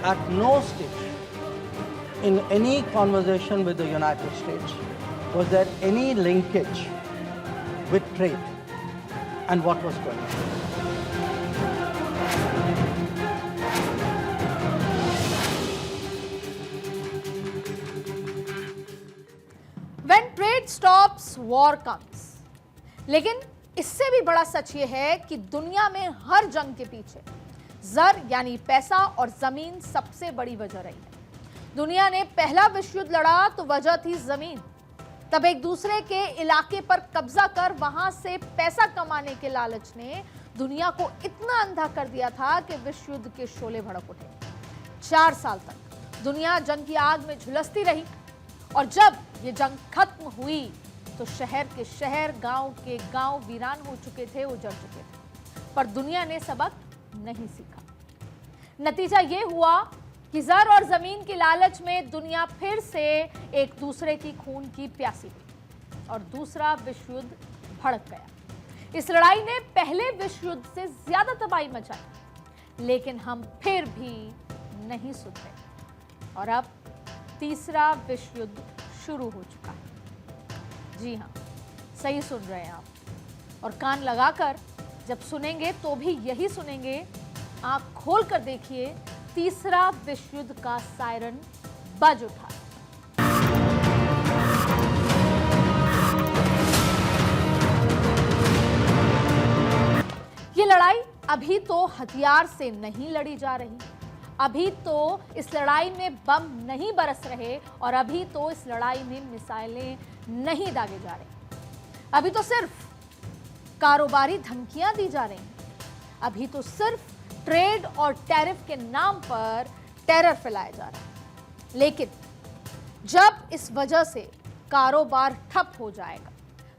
at no stage in any conversation with the United States was there any linkage with trade and what was going on. When trade stops, war comes. लेकिन इससे भी बड़ा सच ये है कि दुनिया में हर जंग के पीछे जर यानी पैसा और जमीन सबसे बड़ी वजह रही है। दुनिया ने पहला विश्व युद्ध लड़ा तो वजह थी जमीन। तब एक दूसरे के इलाके पर कब्जा कर वहां से पैसा कमाने के लालच ने दुनिया को इतना अंधा कर दिया था कि विश्व युद्ध के शोले भड़क उठे। 4 साल तक दुनिया जंग की आग में झुलसती रही और जब ये जंग खत्म हुई तो शहर के शहर, गांव के गांव वीरान हो चुके थे, उजड़ चुके थे। पर दुनिया ने सबक नहीं सीखा। नतीजा ये हुआ कि जर और जमीन की लालच में दुनिया फिर से एक दूसरे की खून की प्यासी हुई और दूसरा विश्व युद्ध भड़क गया। इस लड़ाई ने पहले विश्व युद्ध से ज्यादा तबाही मचाई, लेकिन हम फिर भी नहीं सुधरे और अब तीसरा विश्व युद्ध शुरू हो चुका है। जी हाँ, सही सुन रहे हैं आप। और कान लगाकर जब सुनेंगे तो भी यही सुनेंगे। आंख खोल कर देखिए, तीसरा विश्व युद्ध का सायरन बज उठा। ये लड़ाई अभी तो हथियार से नहीं लड़ी जा रही, अभी तो इस लड़ाई में बम नहीं बरस रहे और अभी तो इस लड़ाई में मिसाइलें नहीं दागे जा रही। अभी तो सिर्फ कारोबारी धमकियां दी जा रही हैं। अभी तो सिर्फ ट्रेड और टैरिफ के नाम पर टेरर फैलाया जा रहा है। लेकिन जब इस वजह से कारोबार ठप हो जाएगा,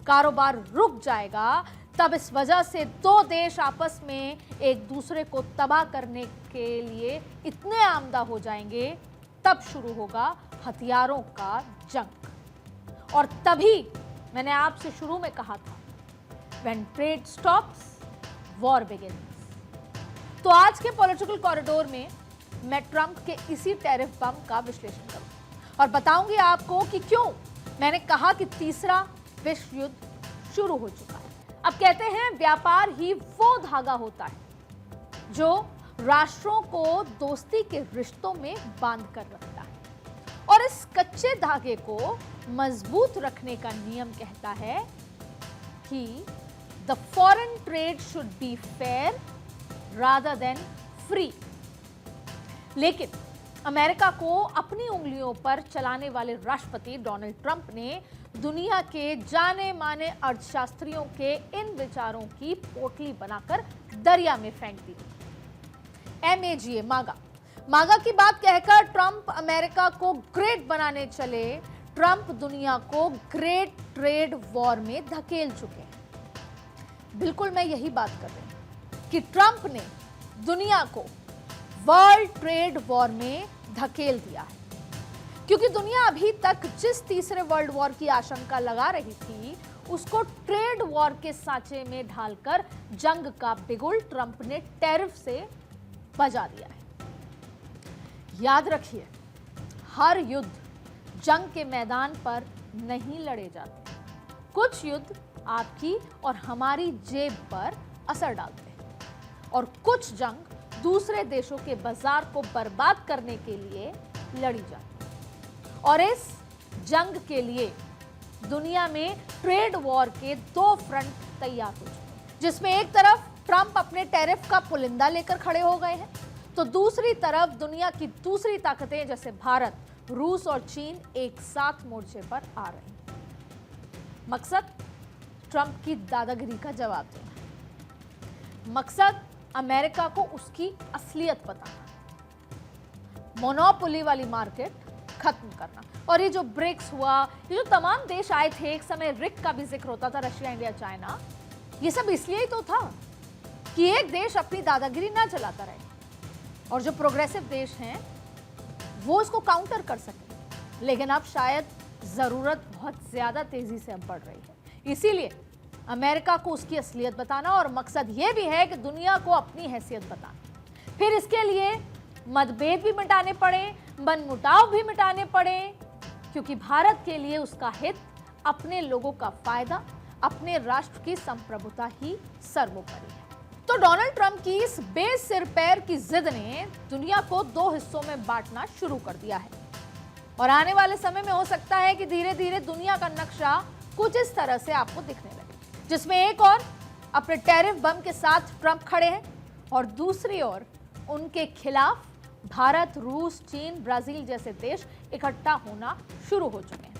कारोबार रुक जाएगा, तब इस वजह से दो देश आपस में एक दूसरे को तबाह करने के लिए इतने आमदा हो जाएंगे, तब शुरू होगा हथियारों का जंग। और तभी मैंने आपसे शुरू में कहा था, when trade stops, war begins। तो आज के पॉलिटिकल कॉरिडोर में मैं ट्रंप के इसी टैरिफ बम का विश्लेषण करूंगी और बताऊंगी आपको कि क्यों मैंने कहा कि तीसरा विश्व युद्ध शुरू हो चुका है। अब कहते हैं व्यापार ही वो धागा होता है जो राष्ट्रों को दोस्ती के रिश्तों में बांध कर रखता है और इस कच्चे धागे को मजबूत रखने का नियम कहता है कि the foreign trade should be fair rather than free. लेकिन अमेरिका को अपनी उंगलियों पर चलाने वाले राष्ट्रपति डोनाल्ड ट्रंप ने दुनिया के जाने माने अर्थशास्त्रियों के इन विचारों की पोटली बनाकर दरिया में फेंक दी। MAGA, मागा की बात कहकर ट्रंप अमेरिका को ग्रेट बनाने चले। ट्रंप दुनिया को ग्रेट ट्रेड वॉर में धकेल चुके हैं। बिल्कुल मैं यही बात कर रही हूं कि ट्रंप ने दुनिया को वर्ल्ड ट्रेड वॉर में धकेल दिया है, क्योंकि दुनिया अभी तक जिस तीसरे वर्ल्ड वॉर की आशंका लगा रही थी, उसको ट्रेड वॉर के सांचे में ढालकर जंग का बिगुल ट्रंप ने टैरिफ से बजा दिया है। याद रखिए, हर युद्ध जंग के मैदान पर नहीं लड़े जाते। कुछ युद्ध आपकी और हमारी जेब पर असर डालते हैं और कुछ जंग दूसरे देशों के बाजार को बर्बाद करने के लिए लड़ी जाती है। और इस जंग के लिए दुनिया में ट्रेड वॉर के 2 फ्रंट तैयार हो चुके, जिसमें एक तरफ ट्रंप अपने टैरिफ का पुलिंदा लेकर खड़े हो गए हैं, तो दूसरी तरफ दुनिया की दूसरी ताकतें जैसे भारत, रूस और चीन एक साथ मोर्चे पर आ रहे हैं। मकसद ट्रंप की दादागिरी का जवाब देना, मकसद अमेरिका को उसकी असलियत बताना, मोनोपोली वाली मार्केट खत्म करना। और ये जो ब्रिक्स हुआ, ये जो तमाम देश आए थे, एक समय रिक का भी जिक्र होता था, रशिया, इंडिया, चाइना, ये सब इसलिए ही तो था कि एक देश अपनी दादागिरी ना चलाता रहे और जो प्रोग्रेसिव देश हैं वो इसको काउंटर कर सके। लेकिन अब शायद जरूरत बहुत ज्यादा तेजी से अब बढ़ रही है, इसीलिए अमेरिका को उसकी असलियत बताना, और मकसद ये भी है कि दुनिया को अपनी हैसियत बताना। फिर इसके लिए मतभेद भी मिटाने पड़े, मनमुटाव भी मिटाने पड़े, क्योंकि भारत के लिए उसका हित, अपने लोगों का फायदा, अपने राष्ट्र की संप्रभुता ही सर्वोपरि है। तो डोनाल्ड ट्रंप की इस बेसिर पैर की जिद ने दुनिया को दो हिस्सों में बांटना शुरू कर दिया है और आने वाले समय में हो सकता है कि धीरे धीरे दुनिया का नक्शा कुछ इस तरह से आपको दिखने लगे, जिसमें एक और अपने टैरिफ बम के साथ ट्रंप खड़े हैं और दूसरी ओर उनके खिलाफ भारत, रूस, चीन, ब्राजील जैसे देश इकट्ठा होना शुरू हो चुके हैं।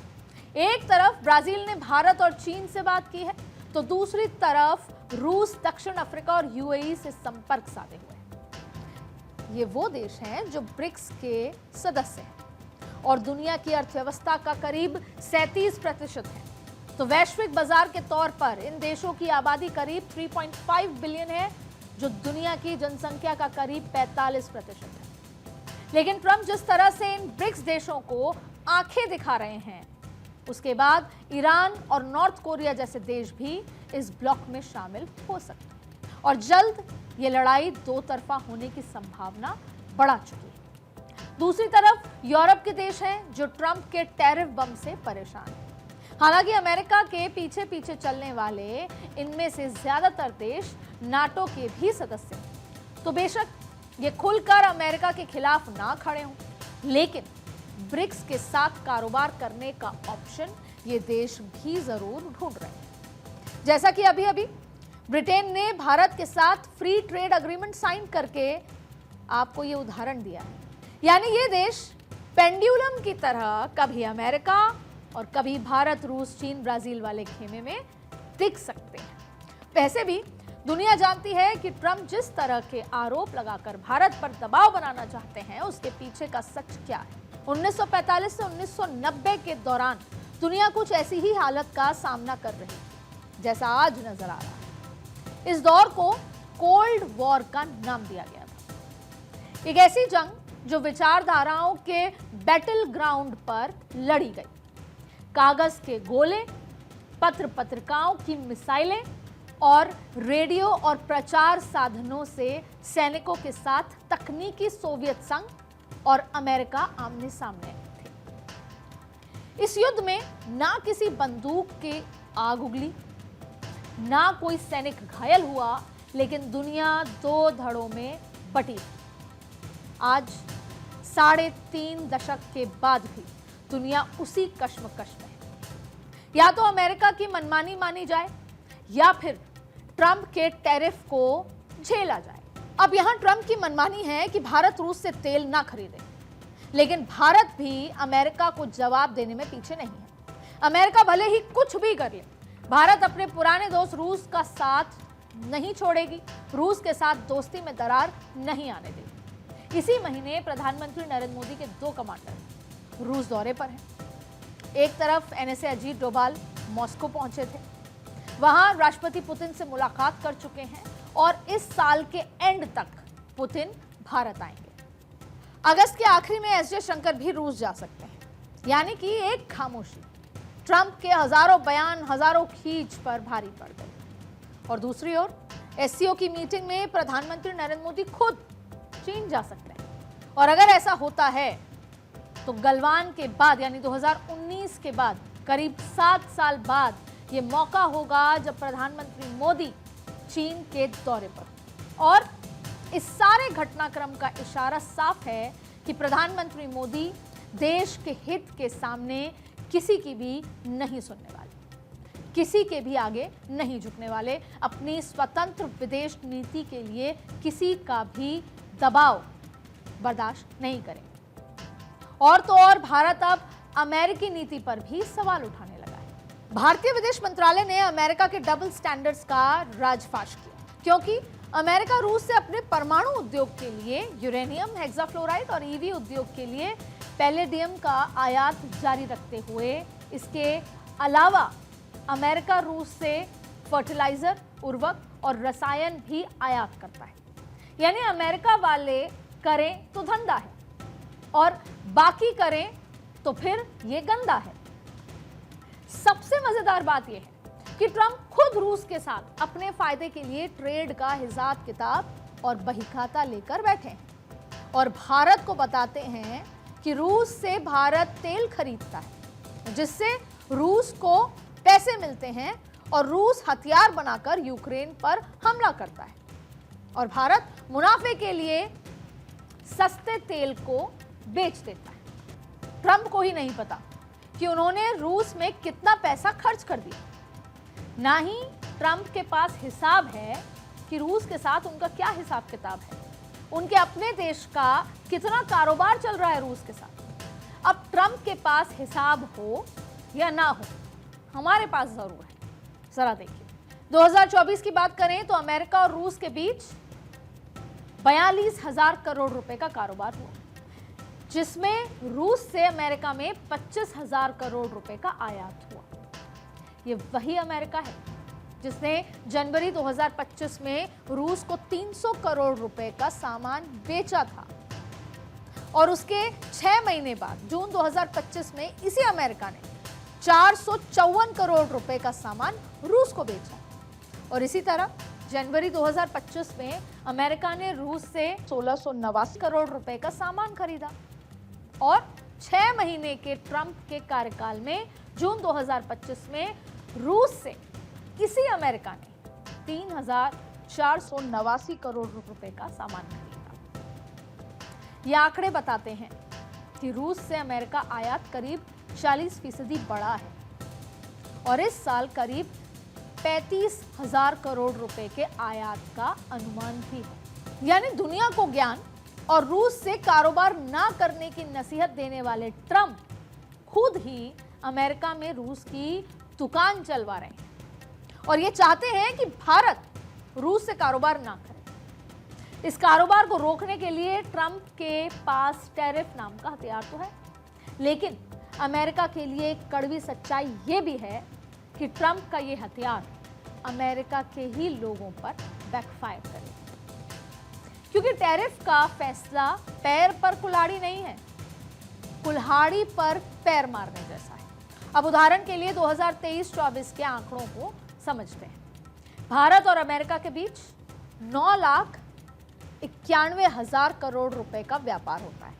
एक तरफ ब्राजील ने भारत और चीन से बात की है, तो दूसरी तरफ रूस, दक्षिण अफ्रीका और यूएई से संपर्क साधे हुए हैं। ये वो देश हैं जो ब्रिक्स के सदस्य हैं और दुनिया की अर्थव्यवस्था का करीब 37% है। तो वैश्विक बाजार के तौर पर इन देशों की आबादी करीब 3.5 बिलियन है, जो दुनिया की जनसंख्या का करीब 45% है। लेकिन ट्रंप जिस तरह से इन ब्रिक्स देशों को आंखें दिखा रहे हैं, उसके बाद ईरान और नॉर्थ कोरिया जैसे देश भी इस ब्लॉक में शामिल हो सकते हैं और जल्द ये लड़ाई दो तरफा होने की संभावना बढ़ा चुकी है। दूसरी तरफ यूरोप के देश हैं जो ट्रंप के टैरिफ बम से परेशान हैं। हालांकि अमेरिका के पीछे पीछे चलने वाले इनमें से ज्यादातर देश नाटो के भी सदस्य हैं। तो बेशक ये खुलकर अमेरिका के खिलाफ ना खड़े हों, लेकिन ब्रिक्स के साथ कारोबार करने का ऑप्शन ये देश भी जरूर ढूंढ रहे हैं। जैसा कि अभी अभी ब्रिटेन ने भारत के साथ फ्री ट्रेड एग्रीमेंट साइन करके आपको ये उदाहरण दिया है। यानी ये देश पेंडुलम की तरह कभी अमेरिका और कभी भारत, रूस, चीन, ब्राजील वाले खेमे में दिख सकते हैं। वैसे भी दुनिया जानती है कि ट्रंप जिस तरह के आरोप लगाकर भारत पर दबाव बनाना चाहते हैं, उसके पीछे का सच क्या है। 1945 से 1990 के दौरान दुनिया कुछ ऐसी ही हालत का सामना कर रही है जैसा आज नजर आ रहा है। इस दौर को कोल्ड वॉर का नाम दिया गया था। एक ऐसी जंग जो विचारधाराओं के बैटल ग्राउंड पर लड़ी गई। कागज के गोले, पत्र पत्रिकाओं की मिसाइलें और रेडियो और प्रचार साधनों से सैनिकों के साथ तकनीकी सोवियत संघ और अमेरिका आमने सामने थे। इस युद्ध में ना किसी बंदूक की आग उगली, ना कोई सैनिक घायल हुआ, लेकिन दुनिया दो धड़ों में बटी। आज 3.5 दशक के बाद भी दुनिया उसी कश्मकश में है। या तो अमेरिका की मनमानी मानी जाए या फिर ट्रंप के टैरिफ को झेला जाए। अब यहां ट्रंप की मनमानी है कि भारत रूस से तेल ना खरीदे, लेकिन भारत भी अमेरिका को जवाब देने में पीछे नहीं है। अमेरिका भले ही कुछ भी कर ले, भारत अपने पुराने दोस्त रूस का साथ नहीं छोड़ेगी, रूस के साथ दोस्ती में दरार नहीं आने देगी। इसी महीने प्रधानमंत्री नरेंद्र मोदी के 2 कमांडर रूस दौरे पर हैं। एक तरफ एनएसए अजीत डोभाल मॉस्को पहुंचे थे, वहां राष्ट्रपति पुतिन से मुलाकात कर चुके हैं और इस साल के एंड तक पुतिन भारत आएंगे। अगस्त के आखिरी में एस जयशंकर भी रूस जा सकते हैं। यानी कि एक खामोशी ट्रंप के हजारों बयान, हजारों खींच पर भारी पड़ गई। और दूसरी ओर एससीओ की मीटिंग में प्रधानमंत्री नरेंद्र मोदी खुद चीन जा सकते हैं। और अगर ऐसा होता है तो गलवान के बाद यानी 2019 के बाद करीब 7 साल बाद ये मौका होगा जब प्रधानमंत्री मोदी चीन के दौरे पर। और इस सारे घटनाक्रम का इशारा साफ है कि प्रधानमंत्री मोदी देश के हित के सामने किसी की भी नहीं सुनने वाले, किसी के भी आगे नहीं झुकने वाले, अपनी स्वतंत्र विदेश नीति के लिए किसी का भी दबाव बर्दाश्त नहीं करेंगे। और तो और भारत अब अमेरिकी नीति पर भी सवाल उठाने लगा है। भारतीय विदेश मंत्रालय ने अमेरिका के डबल स्टैंडर्ड्स का राजफाश किया, क्योंकि अमेरिका रूस से अपने परमाणु उद्योग के लिए यूरेनियम, हेक्साफ्लोराइड और ईवी उद्योग के लिए पैलेडियम का आयात जारी रखते हुए इसके अलावा अमेरिका रूस से फर्टिलाइजर, उर्वरक और रसायन भी आयात करता है। यानी अमेरिका वाले करें तो धंधा है और बाकी करें तो फिर ये गंदा है। सबसे मजेदार बात यह है कि ट्रंप खुद रूस के साथ अपने फायदे के लिए ट्रेड का हिसाब किताब और बहीखाता लेकर बैठे हैं और भारत को बताते हैं कि रूस से भारत तेल खरीदता है, जिससे रूस को पैसे मिलते हैं और रूस हथियार बनाकर यूक्रेन पर हमला करता है और भारत मुनाफे के लिए सस्ते तेल को बेच देता है। ट्रंप को ही नहीं पता कि उन्होंने रूस में कितना पैसा खर्च कर दिया। ना ही ट्रंप के पास हिसाब है कि रूस के साथ उनका क्या हिसाब किताब है, उनके अपने देश का कितना कारोबार चल रहा है रूस के साथ। अब ट्रंप के पास हिसाब हो या ना हो, हमारे पास जरूर है। जरा देखिए, 2024 की बात करें तो अमेरिका और रूस के बीच 42,000 करोड़ रुपए का कारोबार हुआ, जिसमें रूस से अमेरिका में 25,000 करोड़ रुपए का आयात हुआ। ये वही अमेरिका है जिसने जनवरी 2025 में रूस को 300 करोड़ रुपए का सामान बेचा था और उसके 6 महीने बाद जून 2025 में इसी अमेरिका ने 454 करोड़ रुपए का सामान रूस को बेचा। और इसी तरह जनवरी 2025 में अमेरिका ने रूस से 1689 करोड़ रुपए का सामान खरीदा और 6 महीने के ट्रंप के कार्यकाल में जून 2025 में रूस से इसी अमेरिका ने 3,489 करोड़ रुपए का सामान खरीदा। ये आंकड़े बताते हैं कि रूस से अमेरिका आयात करीब 40% बढ़ा है और इस साल करीब 35,000 करोड़ रुपए के आयात का अनुमान भी है। यानी दुनिया को ज्ञान और रूस से कारोबार ना करने की नसीहत देने वाले ट्रंप खुद ही अमेरिका में रूस की दुकान चलवा रहे हैं और ये चाहते हैं कि भारत रूस से कारोबार ना करे। इस कारोबार को रोकने के लिए ट्रंप के पास टैरिफ नाम का हथियार तो है, लेकिन अमेरिका के लिए एक कड़वी सच्चाई ये भी है कि ट्रंप का ये हथियार अमेरिका के ही लोगों पर बैकफायर करेगा, क्योंकि टैरिफ का फैसला पैर पर कुल्हाड़ी नहीं है, कुल्हाड़ी पर पैर मारने जैसा है। अब उदाहरण के लिए 2023-24 के आंकड़ों को समझते हैं। भारत और अमेरिका के बीच 9,91,000 करोड़ रुपए का व्यापार होता है,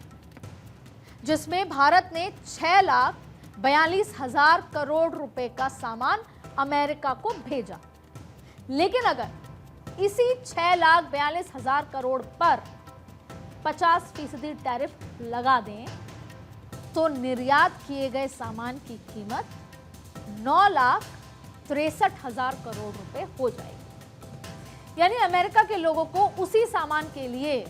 जिसमें भारत ने 6,42,000 करोड़ रुपए का सामान अमेरिका को भेजा। लेकिन अगर इसी 6,42,000 करोड़ पर 50% टैरिफ लगा दें तो निर्यात किए गए सामान की कीमत 9,63,000 करोड़ रुपए हो जाएगी। यानी अमेरिका के लोगों को उसी सामान के लिए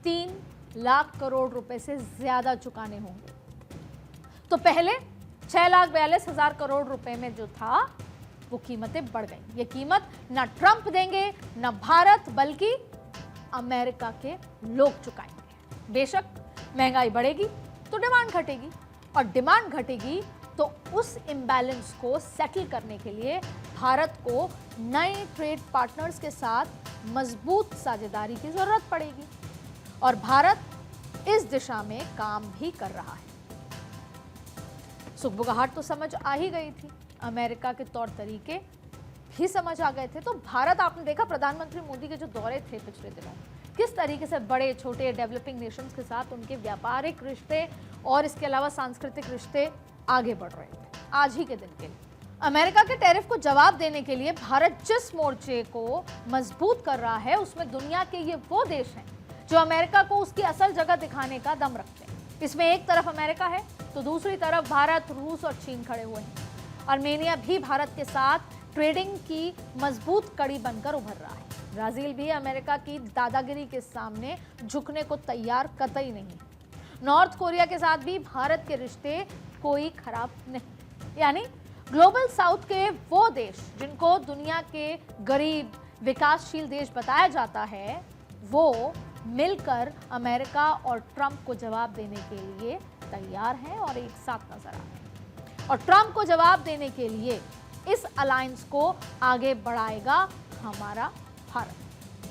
3 लाख करोड़ रुपए से ज्यादा चुकाने होंगे। तो पहले 6,42,000 करोड़ रुपए में जो था वो कीमतें बढ़ गई। ये कीमत ना ट्रंप देंगे ना भारत, बल्कि अमेरिका के लोग चुकाएंगे। बेशक महंगाई बढ़ेगी तो डिमांड घटेगी और डिमांड घटेगी तो उस इम्बैलेंस को सेटल करने के लिए भारत को नए ट्रेड पार्टनर्स के साथ मजबूत साझेदारी की जरूरत पड़ेगी और भारत इस दिशा में काम भी कर रहा है। सुगबुगाहट तो समझ आ ही गई थी, अमेरिका के तौर तरीके भी समझ आ गए थे। तो भारत, आपने देखा प्रधानमंत्री मोदी के जो दौरे थे पिछले दिनों, किस तरीके से बड़े छोटे डेवलपिंग नेशंस के साथ उनके व्यापारिक रिश्ते और इसके अलावा सांस्कृतिक रिश्ते आगे बढ़ रहे थे। आज ही के दिन के लिए अमेरिका के टैरिफ को जवाब देने के लिए भारत जिस मोर्चे को मजबूत कर रहा है, उसमें दुनिया के ये वो देश हैं जो अमेरिका को उसकी असल जगह दिखाने का दम रखते हैं। इसमें एक तरफ अमेरिका है तो दूसरी तरफ भारत, रूस और चीन खड़े हुए हैं। आर्मेनिया भी भारत के साथ ट्रेडिंग की मजबूत कड़ी बनकर उभर रहा है। ब्राजील भी अमेरिका की दादागिरी के सामने झुकने को तैयार कतई नहीं है। नॉर्थ कोरिया के साथ भी भारत के रिश्ते कोई खराब नहीं। यानी ग्लोबल साउथ के वो देश जिनको दुनिया के गरीब विकासशील देश बताया जाता है, वो मिलकर अमेरिका और ट्रंप को जवाब देने के लिए तैयार हैं और एक साथ नजर आ रहे हैं। और ट्रंप को जवाब देने के लिए इस अलायंस को आगे बढ़ाएगा हमारा भारत,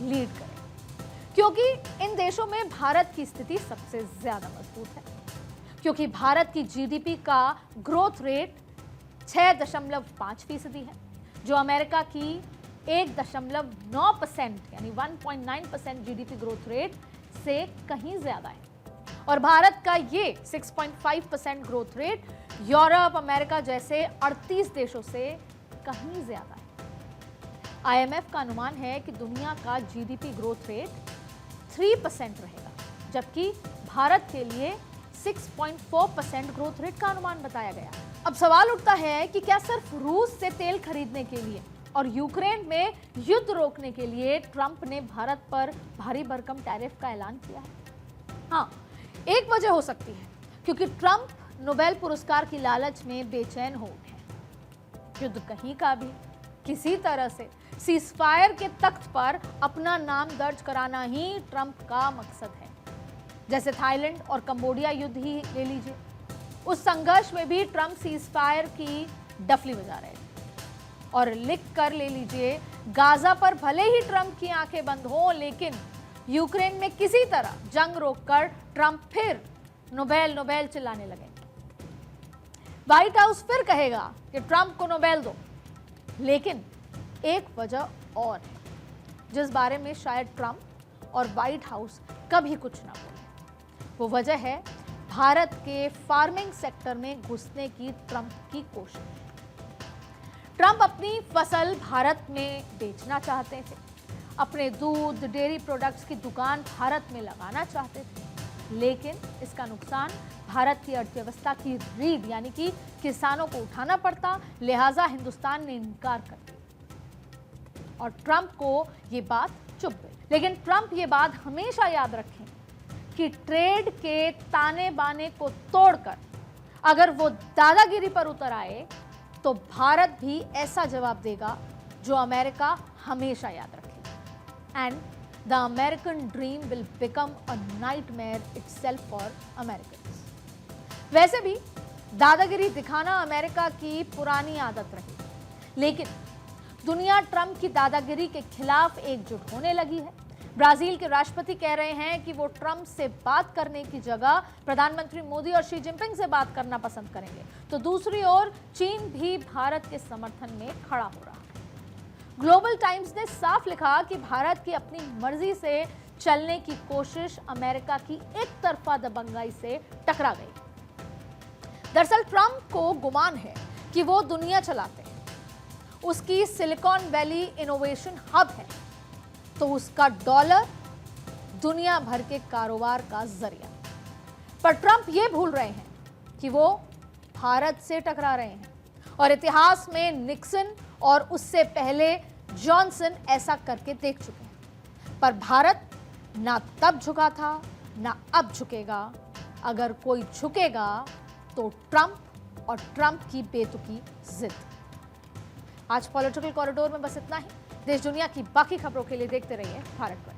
लीड करेगा, क्योंकि इन देशों में भारत की स्थिति सबसे ज्यादा मजबूत है, क्योंकि भारत की जीडीपी का ग्रोथ रेट 6.5% है, जो अमेरिका की 1.9% यानी 1.9% जीडीपी ग्रोथ रेट से कहीं ज्यादा है और भारत का ये 6.5% ग्रोथ रेट यूरोप, अमेरिका जैसे 38 देशों से कहीं ज्यादा है। आईएमएफ का अनुमान है कि दुनिया का जीडीपी ग्रोथ रेट 3% रहेगा, जबकि भारत के लिए 6.4% ग्रोथ रेट का अनुमान बताया गया। अब सवाल उठता है कि क्या सिर्फ रूस से तेल खरीदने के लिए और यूक्रेन में युद्ध रोकने के लिए ट्रंप ने भारत पर भारी भरकम टैरिफ का ऐलान किया है? हाँ, एक वजह हो सकती है क्योंकि ट्रंप नोबेल पुरस्कार की लालच में बेचैन हो उठे हैं। युद्ध कहीं का भी किसी तरह से सीजफायर के तख्त पर अपना नाम दर्ज कराना ही ट्रंप का मकसद है। जैसे थाईलैंड और कंबोडिया युद्ध ही ले लीजिए, उस संघर्ष में भी ट्रंप सीजफायर की डफली बजा रहे थे। और लिख कर ले लीजिए, गाजा पर भले ही ट्रंप की आंखें बंद हो, लेकिन यूक्रेन में किसी तरह जंग रोककर ट्रंप फिर नोबेल नोबेल चिल्लाने लगे। व्हाइट हाउस फिर कहेगा कि ट्रंप को नोबेल दो, लेकिन एक वजह और है जिस बारे में शायद ट्रंप और व्हाइट हाउस कभी कुछ ना बोले। वो वजह है भारत के फार्मिंग सेक्टर में घुसने की ट्रंप की कोशिश। ट्रंप अपनी फसल भारत में बेचना चाहते थे, अपने दूध, डेयरी प्रोडक्ट्स की दुकान भारत में लगाना चाहते थे, लेकिन इसका नुकसान भारत की अर्थव्यवस्था की रीढ़ यानी कि किसानों को उठाना पड़ता, लिहाजा हिंदुस्तान ने इनकार कर दिया और ट्रंप को ये बात चुभ गई। लेकिन ट्रंप ये बात हमेशा याद रखें कि ट्रेड के ताने बाने को तोड़कर अगर वो दादागिरी पर उतर आए तो भारत भी ऐसा जवाब देगा जो अमेरिका हमेशा याद रखेगा। And the American dream will become a nightmare itself for Americans. वैसे भी दादागिरी दिखाना अमेरिका की पुरानी आदत रही, लेकिन दुनिया ट्रंप की दादागिरी के खिलाफ एकजुट होने लगी है। ब्राजील के राष्ट्रपति कह रहे हैं कि वो ट्रंप से बात करने की जगह प्रधानमंत्री मोदी और शी जिनपिंग से बात करना पसंद करेंगे, तो दूसरी ओर चीन भी भारत के समर्थन में खड़ा हो रहा है। ग्लोबल टाइम्स ने साफ लिखा कि भारत की अपनी मर्जी से चलने की कोशिश अमेरिका की एक तरफा दबंगाई से टकरा गई। दरअसल ट्रंप को गुमान है कि वो दुनिया चलाते हैं, उसकी सिलिकॉन वैली इनोवेशन हब है, तो उसका डॉलर दुनिया भर के कारोबार का जरिया। पर ट्रंप ये भूल रहे हैं कि वो भारत से टकरा रहे हैं और इतिहास में निक्सन और उससे पहले जॉनसन ऐसा करके देख चुके हैं। पर भारत ना तब झुका था, ना अब झुकेगा। अगर कोई झुकेगा तो ट्रंप और ट्रंप की बेतुकी जिद। आज पॉलिटिकल कॉरिडोर में बस इतना ही। देश दुनिया की बाकी खबरों के लिए देखते रहिए भारत पर।